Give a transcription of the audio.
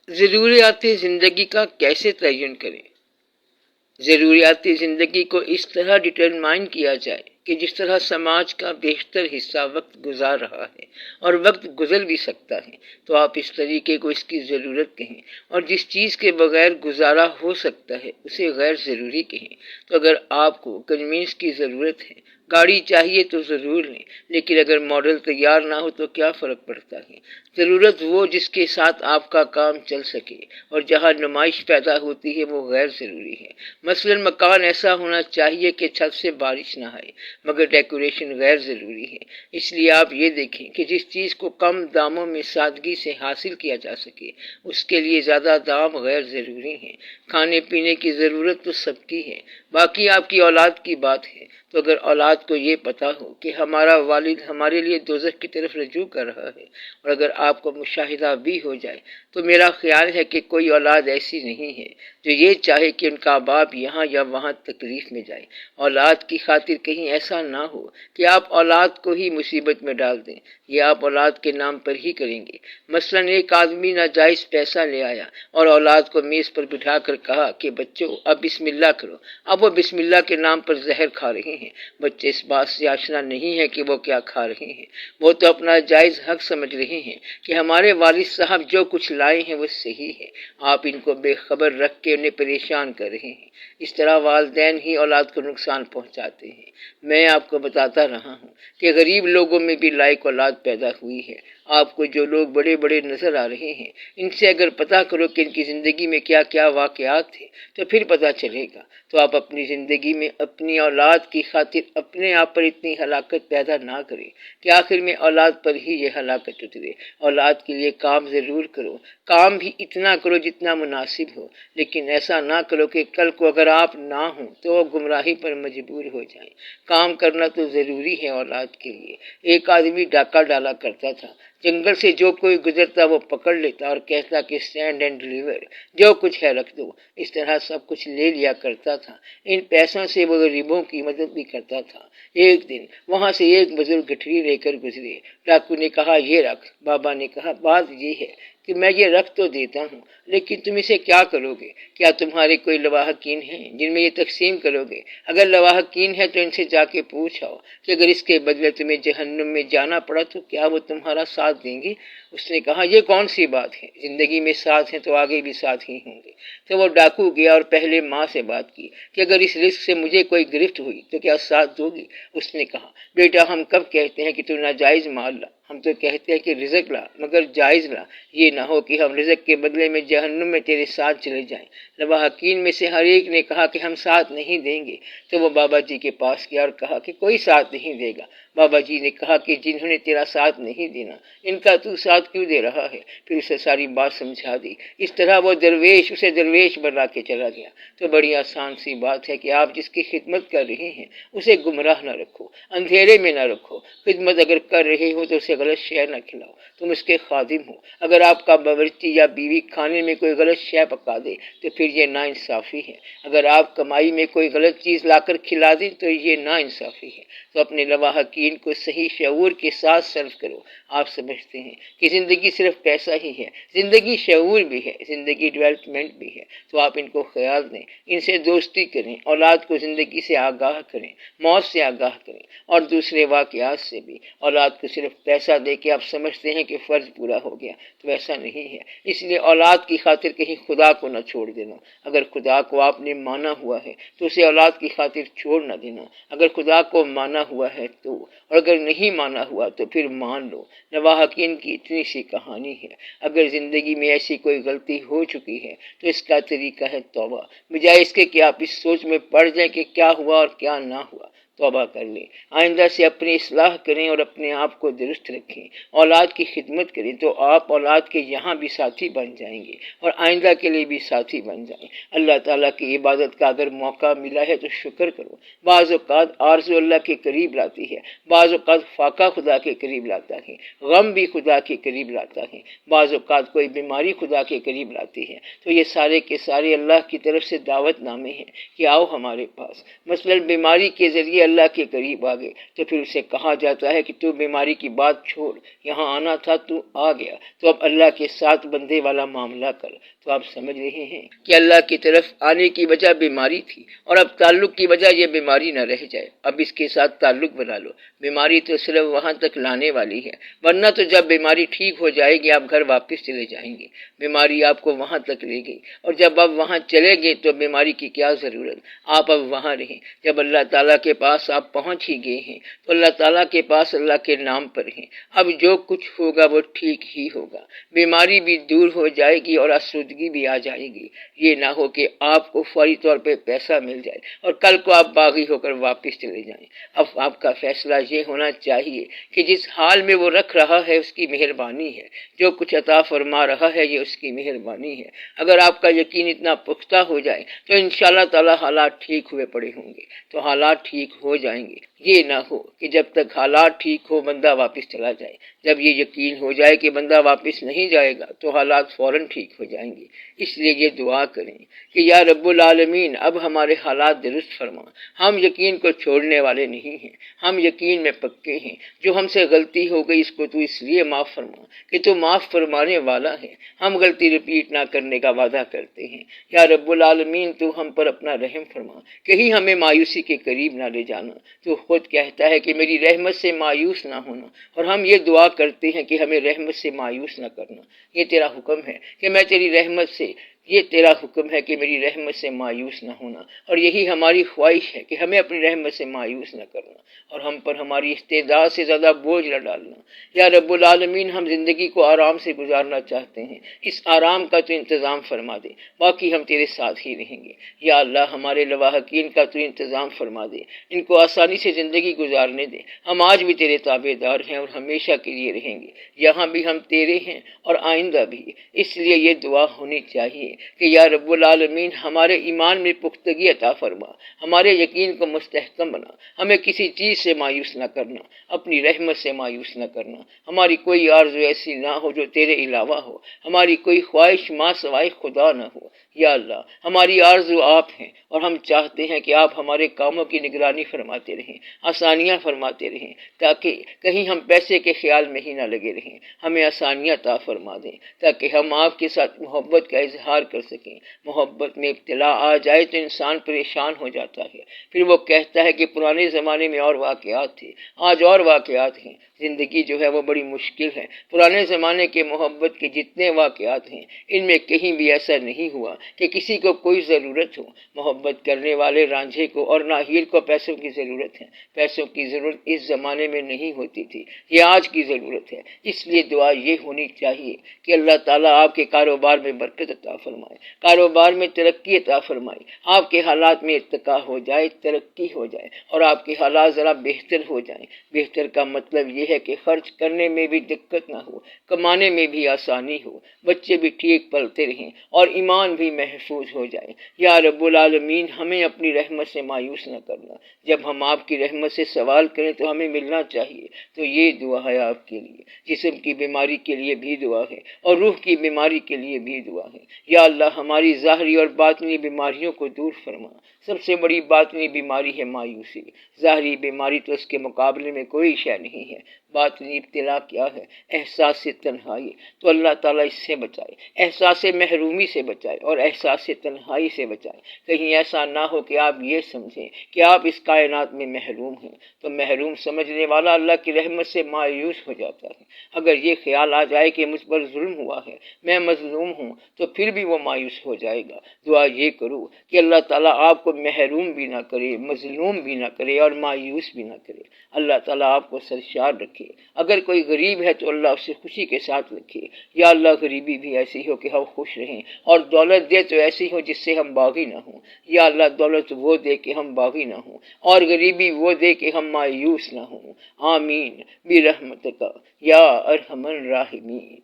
ضروریات زندگی کا کیسے تعین کریں؟ ضروریات زندگی کو اس طرح ڈٹرمائن کیا جائے کہ جس طرح سماج کا بیشتر حصہ وقت گزار رہا ہے اور وقت گزر بھی سکتا ہے، تو آپ اس طریقے کو اس کی ضرورت کہیں، اور جس چیز کے بغیر گزارا ہو سکتا ہے اسے غیر ضروری کہیں۔ تو اگر آپ کو کنوینس کی ضرورت ہے، گاڑی چاہیے تو ضرور لیں، لیکن اگر ماڈل تیار نہ ہو تو کیا فرق پڑتا ہے؟ ضرورت وہ جس کے ساتھ آپ کا کام چل سکے، اور جہاں نمائش پیدا ہوتی ہے وہ غیر ضروری ہے۔ مثلا مکان ایسا ہونا چاہیے کہ چھت سے بارش نہ آئے، مگر ڈیکوریشن غیر ضروری ہے۔ اس لیے آپ یہ دیکھیں کہ جس چیز کو کم داموں میں سادگی سے حاصل کیا جا سکے اس کے لیے زیادہ دام غیر ضروری ہیں۔ کھانے پینے کی ضرورت تو سب کی ہے، باقی آپ کی اولاد کی بات ہے۔ تو اگر اولاد کو یہ پتا ہو کہ ہمارا والد ہمارے لیے دوزخ کی طرف رجوع کر رہا ہے، اور اگر آپ کو مشاہدہ بھی ہو جائے، تو میرا خیال ہے کہ کوئی اولاد ایسی نہیں ہے جو یہ چاہے کہ ان کا باپ یہاں یا وہاں تکلیف میں جائے۔ اولاد کی خاطر کہیں ایسا نہ ہو کہ آپ اولاد کو ہی مصیبت میں ڈال دیں، یہ آپ اولاد کے نام پر ہی کریں گے۔ مثلا ایک آدمی ناجائز پیسہ لے آیا اور اولاد کو میز پر بٹھا کر کہا کہ بچوں اب بسم اللہ کرو۔ اب وہ بسم اللہ کے نام پر زہر کھا رہے ہیں۔ بچے اس بات سے آشنا نہیں ہے کہ وہ کیا کھا رہے ہیں، وہ تو اپنا جائز حق سمجھ رہے ہیں کہ ہمارے والد صاحب جو کچھ لائے ہیں وہ صحیح ہے۔ آپ ان کو بے خبر رکھ کے انہیں پریشان کر رہے ہیں۔ اس طرح والدین ہی اولاد کو نقصان پہنچاتے ہیں۔ میں آپ کو بتاتا رہا ہوں کہ غریب لوگوں میں بھی لائق اولاد پیدا ہوئی ہے۔ آپ کو جو لوگ بڑے بڑے نظر آ رہے ہیں، ان سے اگر پتہ کرو کہ ان کی زندگی میں کیا کیا واقعات تھے تو پھر پتہ چلے گا۔ تو آپ اپنی زندگی میں اپنی اولاد کی خاطر اپنے آپ پر اتنی ہلاکت پیدا نہ کریں کہ آخر میں اولاد پر ہی یہ ہلاکت اترے۔ اولاد کے لیے کام ضرور کرو، کام بھی اتنا کرو جتنا مناسب ہو، لیکن ایسا نہ کرو کہ کل کو اگر آپ نہ ہوں تو وہ گمراہی پر مجبور ہو جائیں۔ کام کرنا تو ضروری ہے اولاد کے لیے۔ ایک آدمی ڈاکہ ڈالا کرتا تھا، جنگل سے جو کوئی گزرتا وہ پکڑ لیتا اور کہتا کہ سینڈ اینڈ ڈلیور، جو کچھ ہے رکھ دو۔ اس طرح سب کچھ لے لیا کرتا تھا۔ ان پیسوں سے وہ غریبوں کی مدد بھی کرتا تھا۔ ایک دن وہاں سے ایک بزرگ گٹھری لے کر گزرے۔ ڈاکو نے کہا یہ رکھ۔ بابا نے کہا بات یہ ہے کہ میں یہ رکھ تو دیتا ہوں، لیکن تم اسے کیا کرو گے؟ کیا تمہارے کوئی لواحقین ہیں جن میں یہ تقسیم کرو گے؟ اگر لواحقین ہے تو ان سے جا کے پوچھو کہ اگر اس کے بدلے تمہیں جہنم میں جانا پڑا تو کیا وہ تمہارا ساتھ دیں گے؟ اس نے کہا یہ کون سی بات ہے، زندگی میں ساتھ ہیں تو آگے بھی ساتھ ہی ہوں گے۔ تو وہ ڈاکو گیا اور پہلے ماں سے بات کی کہ اگر اس رزق سے مجھے کوئی گرفت ہوئی تو کیا ساتھ دو گی؟ اس نے کہا بیٹا ہم کب کہتے ہیں کہ تو ناجائز مال لا، ہم تو کہتے ہیں کہ رزق لا مگر جائز لا، یہ نہ ہو کہ ہم رزق کے بدلے میں جہنم میں تیرے ساتھ چلے جائیں۔ لواحقین میں سے ہر ایک نے کہا کہ ہم ساتھ نہیں دیں گے۔ تو وہ بابا جی کے پاس گیا اور کہا کہ کوئی ساتھ نہیں دے گا۔ بابا جی نے کہا کہ جنہوں نے تیرا ساتھ نہیں دینا ان کا تو ساتھ کیوں دے رہا ہے؟ پھر اسے ساری بات سمجھا دی۔ اس طرح وہ درویش اسے درویش بنا کے چلا گیا۔ تو بڑی آسان سی بات ہے کہ آپ جس کی خدمت کر رہے ہیں اسے گمراہ نہ رکھو، اندھیرے میں نہ رکھو۔ خدمت اگر کر رہے ہو تو اسے غلط شے نہ کھلاؤ، تم اس کے خادم ہو۔ اگر آپ کا باورچی یا بیوی کھانے میں کوئی غلط شے پکا دے تو پھر یہ ناانصافی ہے۔ اگر آپ کمائی میں کوئی غلط چیز لا کر کھلا دیں تو یہ ناانصافی ہے۔ تو اپنے لواحقین کو صحیح شعور کے ساتھ سرو کرو۔ آپ سمجھتے ہیں کہ زندگی صرف پیسہ ہی ہے، زندگی شعور بھی ہے، زندگی ڈیولپمنٹ بھی ہے۔ تو آپ ان کو خیال دیں، ان سے دوستی کریں، اولاد کو زندگی سے آگاہ کریں، موت سے آگاہ کریں اور دوسرے واقعات سے بھی۔ اولاد کو صرف پیسہ دے کے آپ سمجھتے ہیں کہ فرض پورا ہو گیا، تو ایسا نہیں ہے۔ اس لیے اولاد کی خاطر کہیں خدا کو نہ چھوڑ دینا۔ اگر خدا کو آپ نے مانا ہوا ہے تو اسے اولاد کی خاطر چھوڑ نہ دینا۔ اگر خدا کو مانا ہوا ہے تو، اور اگر نہیں مانا ہوا تو پھر مان لو۔ لواحقین کی اتنی سی کہانی ہے۔ اگر زندگی میں ایسی کوئی غلطی ہو چکی ہے تو اس کا طریقہ ہے توبہ، بجائے اس کے کہ آپ اس سوچ میں پڑ جائیں کہ کیا ہوا اور کیا نہ ہوا۔ توبہ کر لیں، آئندہ سے اپنی اصلاح کریں اور اپنے آپ کو درست رکھیں، اولاد کی خدمت کریں تو آپ اولاد کے یہاں بھی ساتھی بن جائیں گے اور آئندہ کے لیے بھی ساتھی بن جائیں۔ اللہ تعالیٰ کی عبادت کا اگر موقع ملا ہے تو شکر کرو۔ بعض اوقات آرزو اللہ کے قریب لاتی ہے، بعض اوقات فاقہ خدا کے قریب لاتا ہے، غم بھی خدا کے قریب لاتا ہے، بعض اوقات کوئی بیماری خدا کے قریب لاتی ہے۔ تو یہ سارے کے سارے اللہ کی طرف سے دعوت نامے ہیں کہ آؤ ہمارے پاس۔ مثلا بیماری کے ذریعے اللہ کے قریب آ گئے تو پھر اسے کہا جاتا ہے کہ تو بیماری کی بات چھوڑ، یہاں آنا تھا تو آ گیا، تو اب اللہ کے ساتھ بندے والا معاملہ کر۔ تو آپ سمجھ رہے ہیں کہ اللہ کی طرف آنے کی وجہ بیماری تھی، اور اب تعلق کی وجہ یہ بیماری نہ رہ جائے، اب اس کے ساتھ تعلق بنا لو۔ بیماری تو صرف وہاں تک لانے والی ہے، ورنہ تو جب بیماری ٹھیک ہو جائے گی آپ گھر واپس چلے جائیں گے۔ بیماری آپ کو وہاں تک لے گئی، اور جب آپ وہاں چلے گئے تو بیماری کی کیا ضرورت، آپ اب وہاں رہیں۔ جب اللہ تعالیٰ کے پاس آپ پہنچ ہی گئے ہیں تو اللہ تعالیٰ کے پاس اللہ کے نام پر ہیں، اب جو کچھ ہوگا وہ ٹھیک ہی ہوگا، بیماری بھی دور ہو جائے گی اور آسودگی بھی آ جائے گی۔ یہ نہ ہو کہ آپ کو فوری طور پہ پیسہ مل جائے اور کل کو آپ باغی ہو کر واپس چلے جائیں۔ اب آپ کا فیصلہ یہ ہونا چاہیے کہ جس حال میں وہ رکھ رہا ہے اس کی مہربانی ہے، جو کچھ عطا فرما رہا ہے یہ اس کی مہربانی ہے۔ اگر آپ کا یقین اتنا پختہ ہو جائے تو انشاءاللہ تعالی حالات ٹھیک ہوئے پڑے ہوں گے، تو حالات ٹھیک ہو جائیں گے۔ یہ نہ ہو کہ جب تک حالات ٹھیک ہو بندہ واپس چلا جائے۔ جب یہ یقین ہو جائے کہ بندہ واپس نہیں جائے گا تو حالات فوراً ٹھیک ہو جائیں گے۔ اس لیے یہ دعا کریں کہ یا رب العالمین اب ہمارے حالات درست فرما۔ ہم یقین کو چھوڑنے والے نہیں ہیں، ہم یقین میں پکے ہیں۔ جو ہم سے غلطی ہو گئی اس کو تو اس لیے معاف فرما کہ تو معاف فرمانے والا ہے۔ ہم غلطی رپیٹ نہ کرنے کا وعدہ کرتے ہیں۔ یا رب العالمین تو ہم پر اپنا رحم فرما، کہیں ہمیں مایوسی کے قریب نہ لے جانا۔ تو خود کہتا ہے کہ میری رحمت سے مایوس نہ ہونا، اور ہم یہ دعا کرتے ہیں کہ ہمیں رحمت سے مایوس نہ کرنا۔ یہ تیرا حکم ہے کہ میں تیری رحمت سے، یہ تیرا حکم ہے کہ میری رحمت سے مایوس نہ ہونا، اور یہی ہماری خواہش ہے کہ ہمیں اپنی رحمت سے مایوس نہ کرنا، اور ہم پر ہماری استعداد سے زیادہ بوجھ نہ ڈالنا۔ یا رب العالمین ہم زندگی کو آرام سے گزارنا چاہتے ہیں، اس آرام کا تو انتظام فرما دے، باقی ہم تیرے ساتھ ہی رہیں گے۔ یا اللہ ہمارے لواحقین کا تو انتظام فرما دے، ان کو آسانی سے زندگی گزارنے دے۔ ہم آج بھی تیرے تابع دار ہیں اور ہمیشہ کے لیے رہیں گے، یہاں بھی ہم تیرے ہیں اور آئندہ بھی۔ اس لیے یہ دعا ہونی چاہیے کہ یا رب العالمین ہمارے ایمان میں پختگی عطا فرما، ہمارے یقین کو مستحکم بنا، ہمیں کسی چیز سے مایوس نہ کرنا، اپنی رحمت سے مایوس نہ کرنا۔ ہماری کوئی آرزو ایسی نہ ہو جو تیرے علاوہ ہو، ہماری کوئی خواہش ماں سوائے خدا نہ ہو۔ یا اللہ ہماری آرزو آپ ہیں، اور ہم چاہتے ہیں کہ آپ ہمارے کاموں کی نگرانی فرماتے رہیں، آسانیاں فرماتے رہیں، تاکہ کہیں ہم پیسے کے خیال میں ہی نہ لگے رہیں۔ ہمیں آسانیاں عطا فرما دیں تاکہ ہم آپ کے ساتھ محبت کا اظہار کر سکیں۔ محبت میں ابتلا آ جائے تو انسان پریشان ہو جاتا ہے، پھر وہ کہتا ہے کہ پرانے زمانے میں اور واقعات تھے، آج اور واقعات ہیں۔ زندگی جو ہے وہ بڑی مشکل ہے۔ پرانے زمانے کے محبت کے جتنے واقعات ہیں ان میں کہیں بھی ایسا نہیں ہوا کہ کسی کو کوئی ضرورت ہو۔ محبت کرنے والے رانجھے کو اور ناہیل کو پیسوں کی ضرورت ہے۔ پیسوں کی ضرورت اس زمانے میں نہیں ہوتی تھی، یہ آج کی ضرورت ہے۔ اس لیے دعا یہ ہونی چاہیے کہ اللہ تعالیٰ آپ کے کاروبار میں برکت عطا فرمائے، کاروبار میں ترقی عطا فرمائے، آپ کے حالات میں ارتقا ہو جائے، ترقی ہو جائے، اور آپ کے حالات ذرا بہتر ہو جائیں۔ بہتر کا مطلب یہ ہے کہ خرچ کرنے میں بھی دقت نہ ہو، کمانے میں بھی آسانی ہو، بچے بھی ٹھیک پلتے رہیں اور ایمان بھی محفوظ ہو جائے۔ یا رب العالمین ہمیں اپنی رحمت سے مایوس نہ کرنا۔ جب ہم آپ کی رحمت سے سوال کریں تو ہمیں ملنا چاہیے۔ تو یہ دعا ہے آپ کے لیے، جسم کی بیماری کے لیے بھی دعا ہے اور روح کی بیماری کے لیے بھی دعا ہے۔ یا اللہ ہماری ظاہری اور باطنی بیماریوں کو دور فرما۔ سب سے بڑی باطنی بیماری ہے مایوسی۔ ظاہری بیماری تو اس کے مقابلے میں کوئی شے نہیں ہے۔ باطنی ابتلا کیا ہے؟ احساس تنہائی۔ تو اللہ تعالیٰ اس سے بچائے، احساس محرومی سے بچائے اور احساس تنہائی سے بچائے۔ کہیں ایسا نہ ہو کہ آپ یہ سمجھیں کہ آپ اس کائنات میں محروم ہیں، تو محروم سمجھنے والا اللہ کی رحمت سے مایوس ہو جاتا ہے۔ اگر یہ خیال آ جائے کہ مجھ پر ظلم ہوا ہے، میں مظلوم ہوں، تو پھر بھی وہ مایوس ہو جائے گا۔ دعا یہ کرو کہ اللہ تعالیٰ آپ کو محروم بھی نہ کرے، مظلوم بھی نہ کرے اور مایوس بھی نہ کرے۔ اللہ تعالیٰ آپ کو سرشار رکھے۔ اگر کوئی غریب ہے تو اللہ اسے خوشی کے ساتھ رکھے۔ یا اللہ غریبی بھی ایسی ہو کہ ہم خوش رہیں، اور دولت دے تو ایسی ہو جس سے ہم باغی نہ ہوں۔ یا اللہ دولت وہ دے کہ ہم باغی نہ ہوں، اور غریبی وہ دے کہ ہم مایوس نہ ہوں۔ آمین برحمتک یا ارحم الراحمین۔